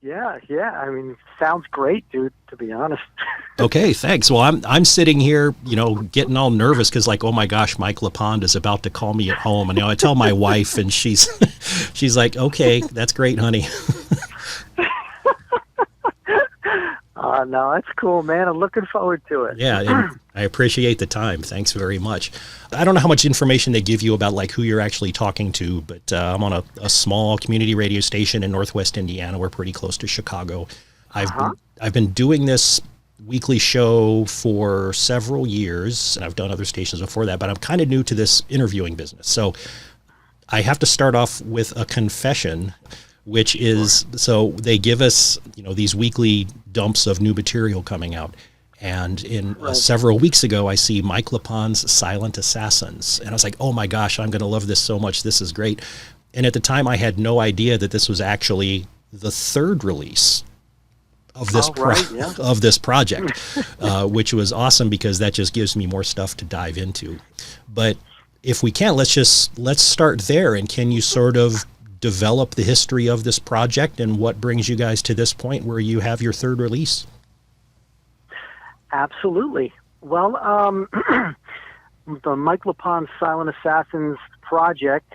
Yeah. I mean, sounds great, dude, to be honest. Okay, thanks. Well, I'm sitting here, getting all nervous because, like, oh my gosh, Mike LePond is about to call me at home, and I tell my wife, and she's she's like, okay, that's great, honey. No, that's cool, man. I'm looking forward to it. Yeah, and I appreciate the time. Thanks very much. I don't know how much information they give you about like who you're actually talking to, but I'm on a small community radio station in Northwest Indiana. We're pretty close to Chicago. I've been doing this weekly show for several years, and I've done other stations before that, but I'm kind of new to this interviewing business. So I have to start off with a confession, which is, so they give us, these weekly dumps of new material coming out. And several weeks ago, I see Mike LePond's Silent Assassins. And I was like, oh my gosh, I'm going to love this so much. This is great. And at the time, I had no idea that this was actually the third release of this of this project, which was awesome because that just gives me more stuff to dive into. But if we can, let's start there. And can you sort of develop the history of this project and what brings you guys to this point where you have your third release? Absolutely. Well, the Mike LePond Silent Assassins project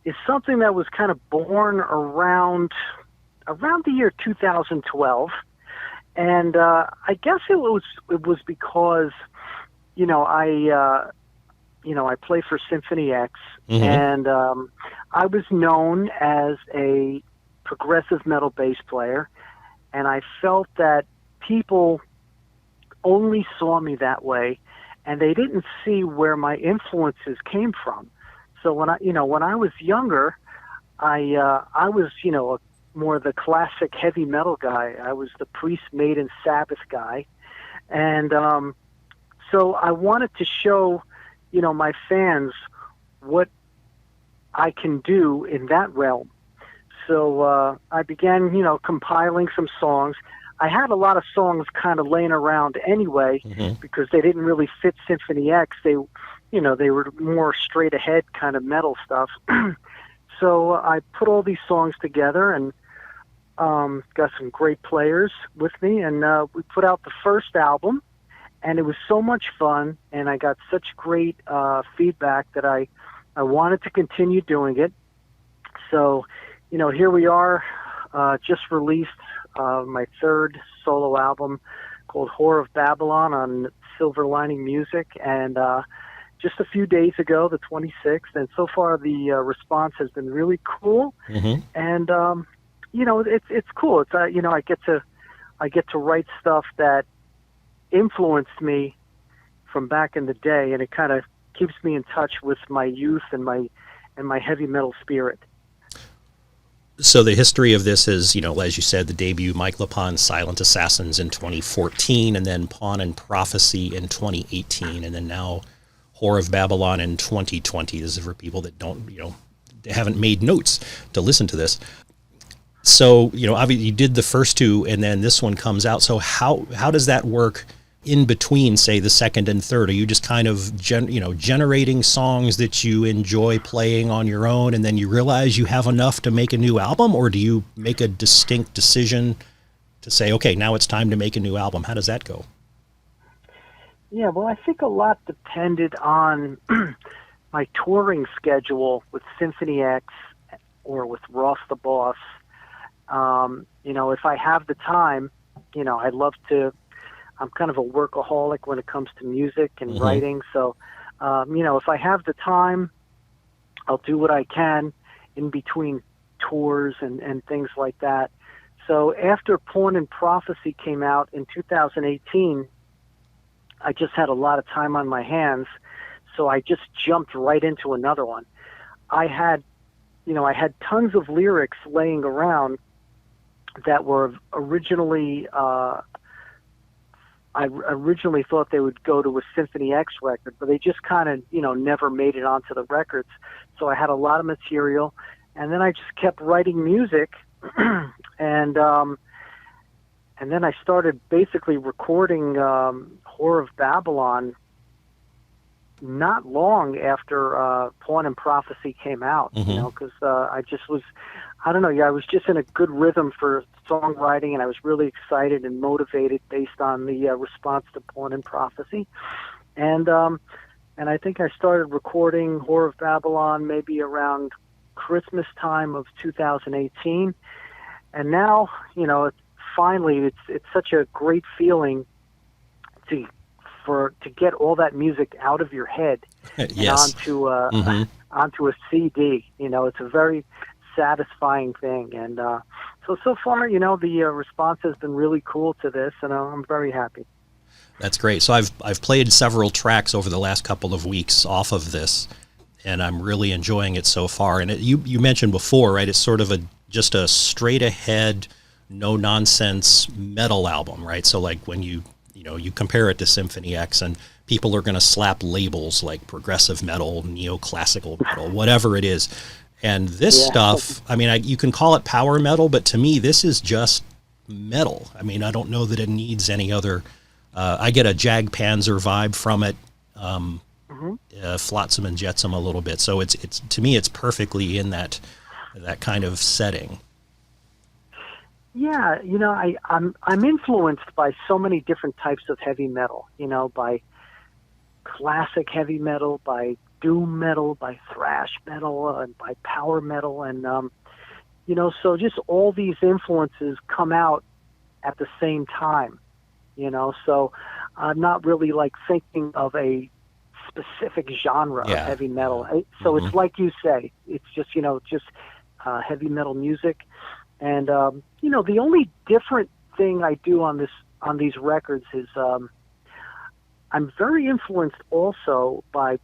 is something that was kind of born around the year 2012, and I guess it was because I play for Symphony X, and I was known as a progressive metal bass player, and I felt that people only saw me that way, and they didn't see where my influences came from. So when I was younger, I was more the classic heavy metal guy. I was the Priest, Maiden, Sabbath guy, and so I wanted to show my fans what I can do in that realm. So I began, compiling some songs. I had a lot of songs kind of laying around anyway because they didn't really fit Symphony X. They were more straight ahead kind of metal stuff. So I put all these songs together and got some great players with me, and we put out the first album. And it was so much fun, and I got such great feedback that I wanted to continue doing it. So, here we are, just released my third solo album called Whore of Babylon on Silver Lining Music, and just a few days ago, the 26th, and so far the response has been really cool. And it's cool. It's I get to write stuff that influenced me from back in the day, and it kind of keeps me in touch with my youth and my heavy metal spirit. So the history of this is, as you said, the debut Mike LePond Silent Assassins in 2014, and then Pawn and Prophecy in 2018, and then now Whore of Babylon in 2020. This is for people that don't, they haven't made notes to listen to this. So, obviously you did the first two, and then this one comes out. So how does that work in between, say, the second and third? Are you just kind of generating songs that you enjoy playing on your own, and then you realize you have enough to make a new album, or do you make a distinct decision to say, okay, now it's time to make a new album? How does that go? Yeah, well, I think a lot depended on my touring schedule with Symphony X or with Ross the Boss. If I have the time, I'd love to. I'm kind of a workaholic when it comes to music and writing. So, if I have the time, I'll do what I can in between tours and things like that. So after Porn and Prophecy came out in 2018, I just had a lot of time on my hands. So I just jumped right into another one. I had tons of lyrics laying around that were originally, I originally thought they would go to a Symphony X record, but they just kind of, never made it onto the records. So I had a lot of material, and then I just kept writing music, and then I started basically recording Whore of Babylon not long after Pawn and Prophecy came out, you know, because I just was, I don't know, I was just in a good rhythm for songwriting, and I was really excited and motivated based on the response to Pawn and Prophecy. And I think I started recording Whore of Babylon maybe around Christmas time of 2018. And now, you know, finally, it's such a great feeling to get all that music out of your head yes. and onto a CD. You know, it's a very satisfying thing. And so far, you know, the response has been really cool to this, and I'm very happy. That's great. So I've played several tracks over the last couple of weeks off of this, and I'm really enjoying it so far. And you mentioned before, right? It's sort of just a straight ahead, no nonsense metal album, right? So like when you compare it to Symphony X, and people are going to slap labels like progressive metal, neoclassical metal, whatever it is. And this stuff, I mean, you can call it power metal, but to me, this is just metal. I mean, I don't know that it needs any other. I get a Jag Panzer vibe from it, Flotsam and Jetsam a little bit. So it's to me, it's perfectly in that kind of setting. Yeah, you know, I'm influenced by so many different types of heavy metal. You know, by classic heavy metal, by doom metal, by thrash metal, and by power metal, and you know, so just all these influences come out at the same time. You know, so I'm not really like thinking of a specific genre of heavy metal. So it's like you say, it's just, you know, just heavy metal music. And, you know, the only different thing I do on these records is I'm very influenced also by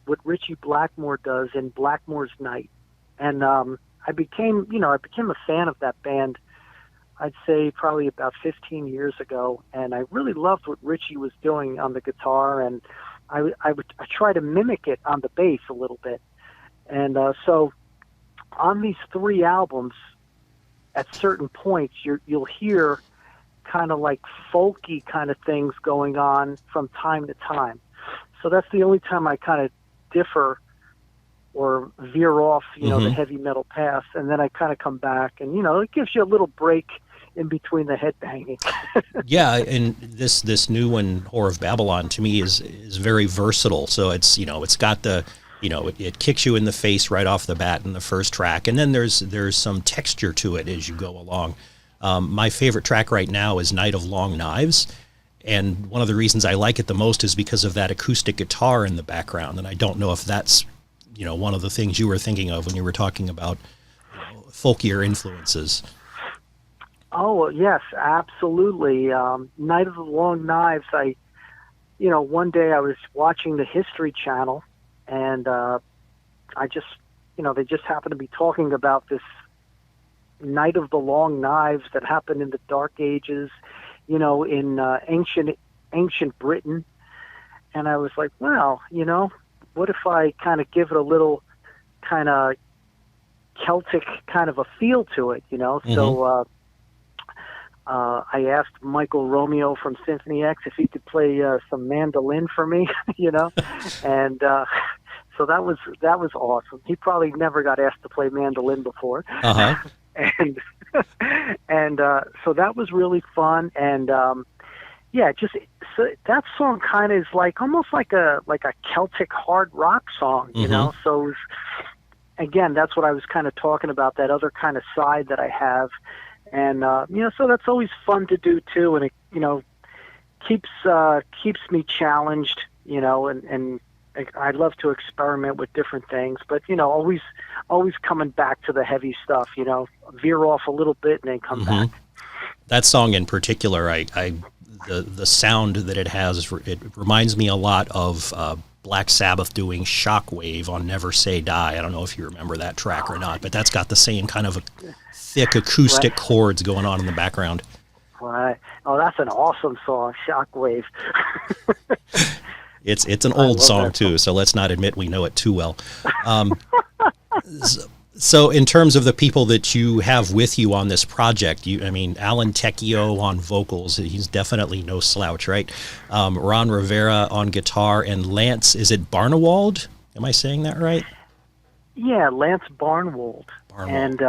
what Ritchie Blackmore does in Blackmore's Night. And I became a fan of that band, I'd say probably about 15 years ago, and I really loved what Ritchie was doing on the guitar, and I try to mimic it on the bass a little bit. And so on these three albums, at certain points, you'll hear kind of like folky kind of things going on from time to time. So that's the only time I kind of differ or veer off, you know, the heavy metal path, and then I kind of come back, and, you know, it gives you a little break in between the headbanging. Yeah, and this new one, Whore of Babylon, to me is very versatile. So it's, you know, it's got the, you know, it kicks you in the face right off the bat in the first track, and then there's some texture to it as you go along. My favorite track right now is Night of Long Knives, and one of the reasons I like it the most is because of that acoustic guitar in the background, and I don't know if that's, you know, one of the things you were thinking of when you were talking about, you know, folkier influences. Oh, yes, absolutely. Night of the Long Knives, one day I was watching the History Channel, and I just, you know, they just happened to be talking about this Night of the Long Knives that happened in the Dark Ages, you know, in ancient Britain. And I was like, well, you know, what if I kind of give it a little kind of Celtic kind of a feel to it, you know? So I asked Michael Romeo from Symphony X if he could play some mandolin for me, you know, and so that was awesome. He probably never got asked to play mandolin before, and so that was really fun. And so that song kind of is like almost like a Celtic hard rock song, you know. So it was, again, that's what I was kind of talking about, that other kind of side that I have. And, you know, so that's always fun to do too. And it, you know, keeps me challenged, you know, and I love to experiment with different things, but, you know, always coming back to the heavy stuff, you know, veer off a little bit and then come back. That song in particular, the sound that it has, it reminds me a lot of Black Sabbath doing Shockwave on Never Say Die. I don't know if you remember that track or not, but that's got the same kind of thick acoustic chords going on in the background. Right. Oh, that's an awesome song, Shockwave. It's an old song too, so let's not admit we know it too well. So in terms of the people that you have with you on this project, Alan Tecchio on vocals, he's definitely no slouch, right? Ron Rivera on guitar, and Lance, is it Barnewold? Am I saying that right? Yeah, Lance Barnewold. And,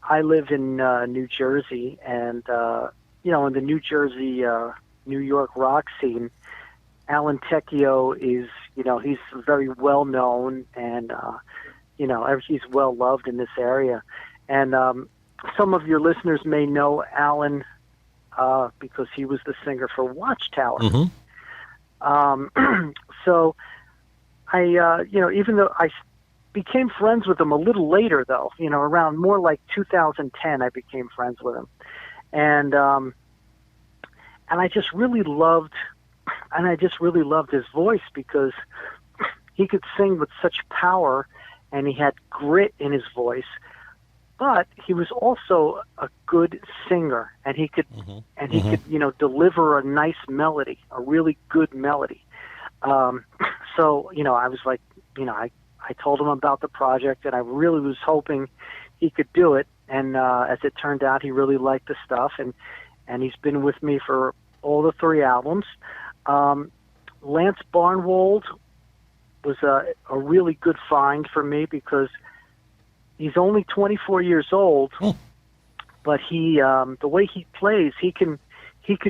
I live in New Jersey, and, in the New Jersey, New York rock scene, Alan Tecchio is, he's very well known, and, he's well loved in this area. And some of your listeners may know Alan because he was the singer for Watchtower. Mm-hmm. So I, even though I became friends with him a little later, though, around more like 2010, I became friends with him. And I just really loved his voice, because he could sing with such power, and he had grit in his voice, but he was also a good singer, and he could could deliver a nice melody, a really good melody. So I was like, I told him about the project, and I really was hoping he could do it. And as it turned out, he really liked the stuff, and he's been with me for all the 3 albums. Lance Barnewold was a really good find for me, because he's only 24 years old, but he the way he plays, he could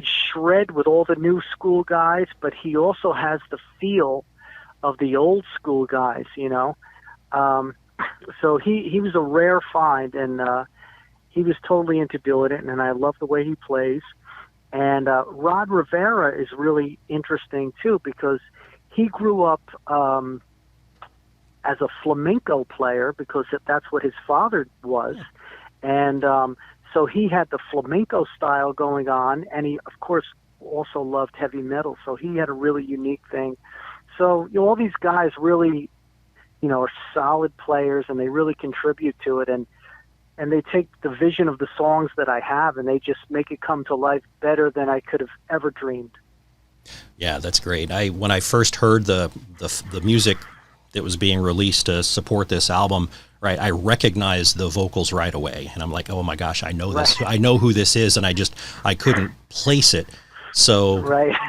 shred with all the new school guys, but he also has the feel of the old school guys, so he was a rare find, and he was totally into doing it, and I love the way he plays. And Rod Rivera is really interesting too, because he grew up as a flamenco player, because that's what his father was. And so he had the flamenco style going on, and he, of course, also loved heavy metal. So he had a really unique thing. So all these guys really, are solid players, and they really contribute to it. And they take the vision of the songs that I have, and they just make it come to life better than I could have ever dreamed. Yeah, that's great. When I first heard the music that was being released to support this album, right, I recognized the vocals right away, and I'm like, oh my gosh, I know this. I know who this is, and I couldn't place it. So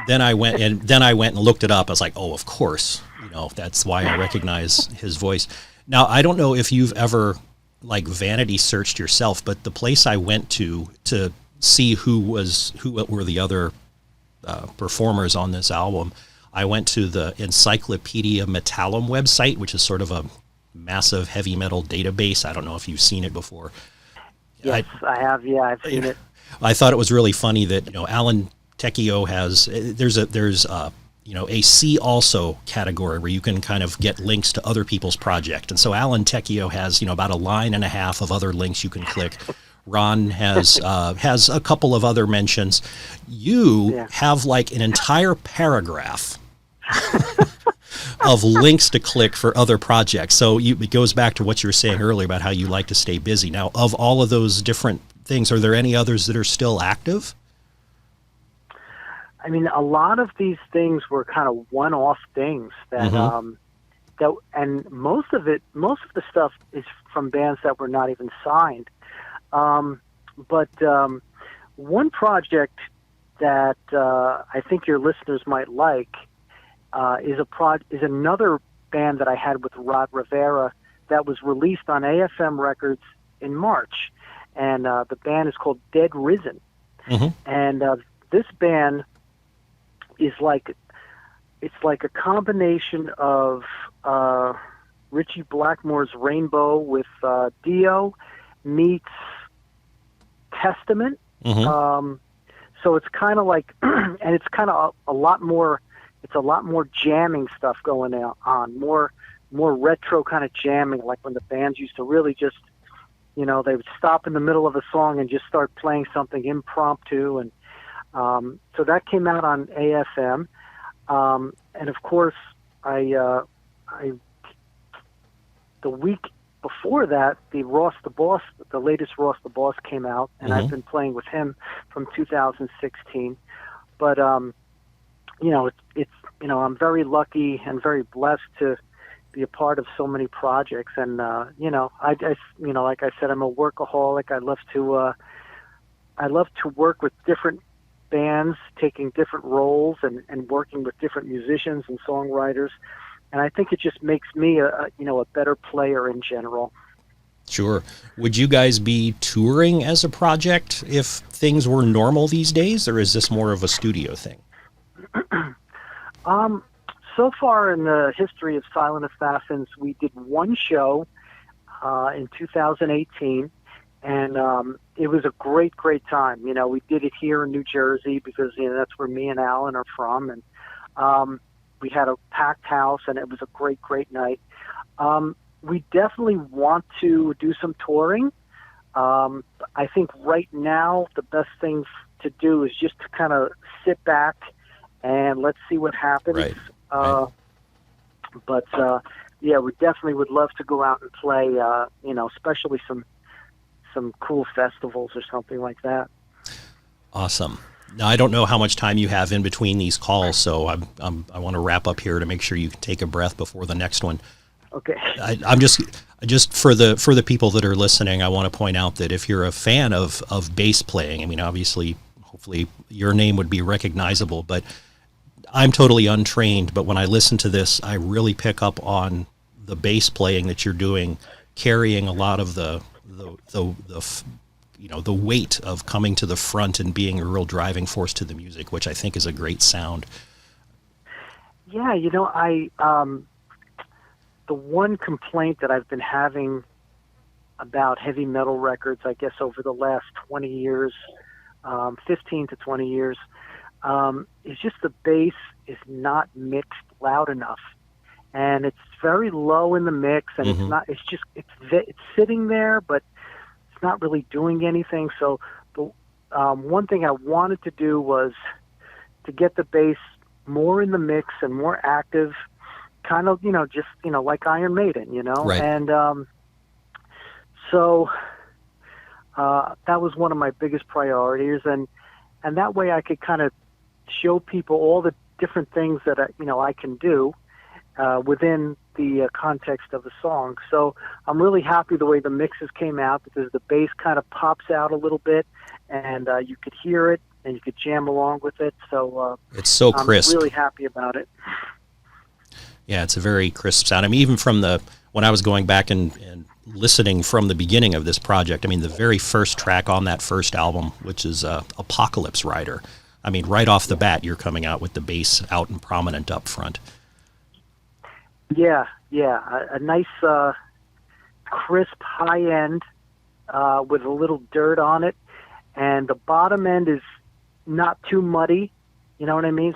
then I went and looked it up. I was like, oh, of course, that's why I recognize his voice. Now, I don't know if you've ever vanity searched yourself, but the place I went to see who were the other performers on this album, I went to the Encyclopedia Metallum website, which is sort of a massive heavy metal database. I don't know if you've seen it before. Yes, I have. Yeah, I've seen it. I thought it was really funny that Alan Tecchio there's a see also category where you can kind of get links to other people's project. And so Alan Tecchio has, about a line and a half of other links you can click. Ron has a couple of other mentions. You have an entire paragraph of links to click for other projects. So it goes back to what you were saying earlier about how you like to stay busy. Now, of all of those different things, are there any others that are still active? I mean, a lot of these things were kind of one-off things that, and most of the stuff is from bands that were not even signed. But one project that I think your listeners might like is another band that I had with Rod Rivera that was released on AFM Records in March, and the band is called Dead Risen. And this band is it's like a combination of Richie Blackmore's Rainbow with Dio meets Testament. So it's kind of like, and it's kind of a lot more jamming stuff going on, more retro kind of jamming, like when the bands used to really just, they would stop in the middle of a song and just start playing something impromptu. And so that came out on AFM. And of course, the week before that, the latest Ross the Boss came out, and I've been playing with him from 2016. But I'm very lucky and very blessed to be a part of so many projects. And like I said, I'm a workaholic. I love to work with different bands, taking different roles and working with different musicians and songwriters. And I think it just makes me a better player in general. Sure. Would you guys be touring as a project if things were normal these days, or is this more of a studio thing? So far in the history of Silent Assassins, we did one show in 2018, and it was a great time. We did it here in New Jersey because that's where me and Alan are from, and we had a packed house, and it was a great night. We definitely want to do some touring. I think right now the best thing to do is just to kind of sit back and let's see what happens. Right. But we definitely would love to go out and play, especially some cool festivals or something like that. Awesome. Now, I don't know how much time you have in between these calls, so I want to wrap up here to make sure you can take a breath before the next one. Okay. I'm just for the people that are listening, I want to point out that if you're a fan of bass playing, I mean, obviously, hopefully your name would be recognizable, but I'm totally untrained. But when I listen to this, I really pick up on the bass playing that you're doing, carrying a lot of the weight of coming to the front and being a real driving force to the music, which I think is a great sound. Yeah, the one complaint that I've been having about heavy metal records, I guess over the last 20 years, 15 to 20 years, is just the bass is not mixed loud enough. And it's very low in the mix, and it's sitting there, but it's not really doing anything. So the one thing I wanted to do was to get the bass more in the mix and more active, kind of, like Iron Maiden, Right. And so that was one of my biggest priorities, and that way I could kind of show people all the different things that I can do within the context of the song. So I'm really happy the way the mixes came out, because the bass kind of pops out a little bit, and you could hear it and you could jam along with it. So it's so crisp. I'm really happy about it. Yeah, it's a very crisp sound. I mean, even from when I was going back and listening from the beginning of this project, I mean, the very first track on that first album, which is Apocalypse Rider, I mean, right off the bat, you're coming out with the bass out and prominent up front. Yeah, a nice, crisp high end with a little dirt on it, and the bottom end is not too muddy. You know what I mean?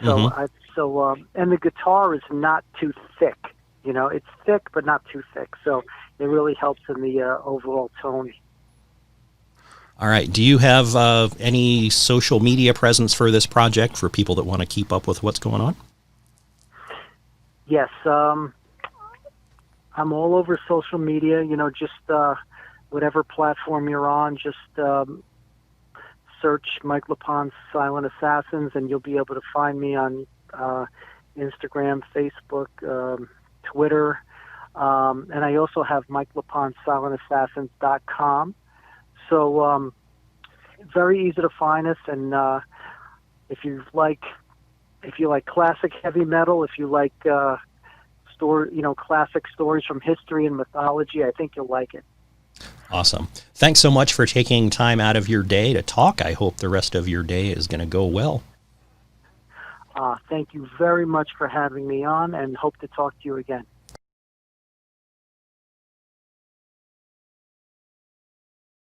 So, and the guitar is not too thick. It's thick but not too thick. So it really helps in the overall tone. All right. Do you have any social media presence for this project for people that want to keep up with what's going on? Yes. I'm all over social media, just whatever platform you're on, just search Mike LePond Silent Assassins, and you'll be able to find me on Instagram, Facebook, Twitter, and I also have Mike LePond Silent Assassins.com. So very easy to find us, and if you like classic heavy metal, if you like classic stories from history and mythology, I think you'll like it. Awesome. Thanks so much for taking time out of your day to talk. I hope the rest of your day is going to go well. Thank you very much for having me on, and hope to talk to you again.